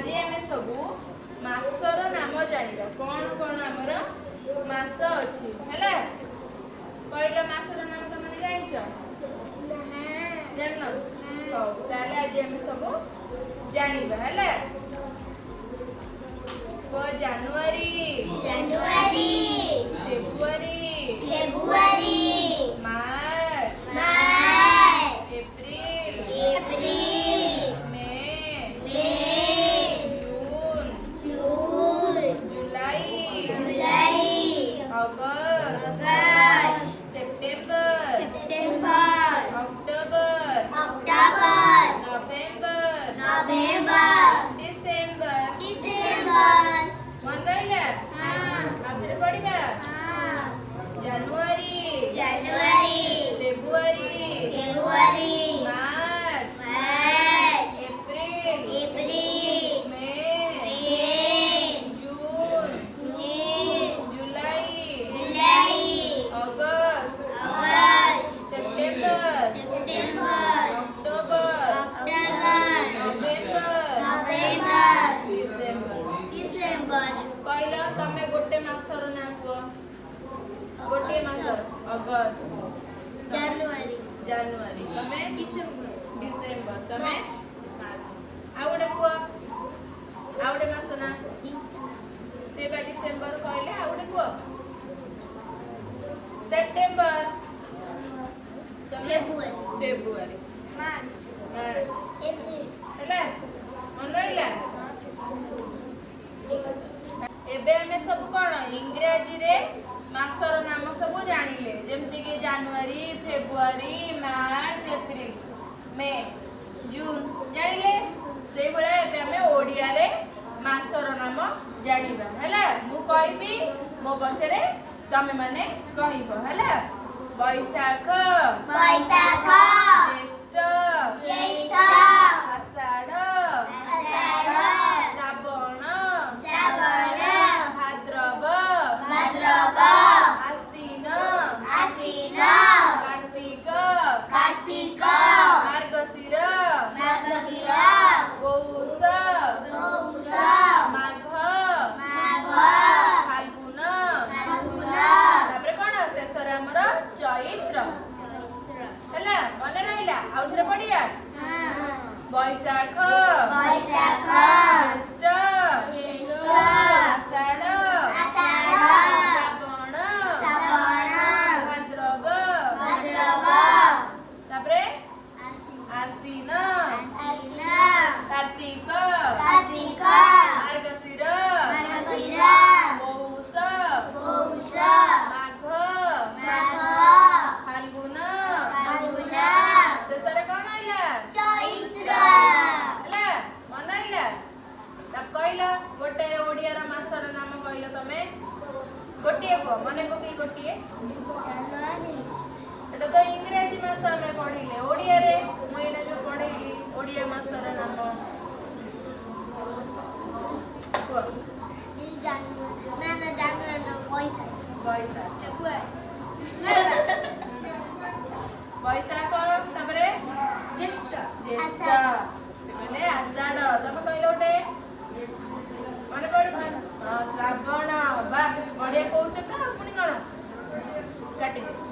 आज आम सब मासर नाम जानिबा कौन कौन आमर मास अच्छी है कहल मासर नाम तुमने जानिछ जान हौ ताले आज आम सब जानिबा है जनवरी जनवरी फेब्रुआरी फेब्रुआरी मार्च मार्च एप्रिल एप्रिल मे जून जून जुलाई जुलाई अगस्त अगस्त September September October October November नवेम्बर डिसेम्बर डिसेम्बर मन रहा हाँ आउथरे पढ़िबा हाँ जनवरी जनवरी फेब्रुआरी फेब्रुआरी मार्च मार्च एप्रिल एप्रिल मे जून जुलाई अगस्त September September October November December कहल तमे गोटे मासर ना कुह गोटे मासर अगस्त जनवरी तमे डिसेम्बर तमे मार्च आ गोटे कुह आ गोटे मास ना सेबा डिसेम्बर कहले आ गोटे कुह सेप्टेम्बर तमे फेब्रुआरी मार्च मार्च एप्रिल ହେଲା मन रहिला एबे हमें सब कोन इंग्रजी रे मासर नाम सब जानिले जेमति कि जनवरी फेब्रुआरी मार्च एप्रिल मे जून जानिले से भले एबे हमें ओडिया रे मासर नाम जानिबा हैला मु कहबी मो पछरे तमे माने कहिबो हैला बैशाख बैशाख ज्येष्ठ ज्येष्ठ आषाढ़ आषाढ़ श्रावण श्रावण भाद्रव भाद्रव आश्विन आश्विन कार्तिक कार्तिक मार्गशीर मार्गशीर पौष पौष माघ माघ फाल्गुन फाल्गुन तापर कोन शेषर हमर चैत्र हैला मन रहिला आउ थरे पढ़िया बैशाख बैशाख ज्येष्ठ ज्येष्ठ आषाढ़ आषाढ़ श्रावण श्रावण भाद्रव भाद्रव तापरे आश्विन आश्विन कार्तिक कार्तिक मार्गशीर मार्गशीर पौष पौष माघ माघ फाल्गुन फाल्गुन शेषरे कोन आइला चैत्र ହେଲା मन आइला तब कहल गोटे ओडिया रा मासर नाम कहल तमे गोटिए को मने पकई गोटिए एटा तो इंग्रजी मास हमें पढ़िले ओडिया रे मइना जो पढ़ैली ओडिया मासर नाम को बैशाख बैशाख तापरे ज्येष्ठ ज्येष्ठ कहले आषाढ़ तमे कहले गोटे मने पड़ुछ श्रावण बा बढ़िया कहउछ त पुनी कोन काटी दे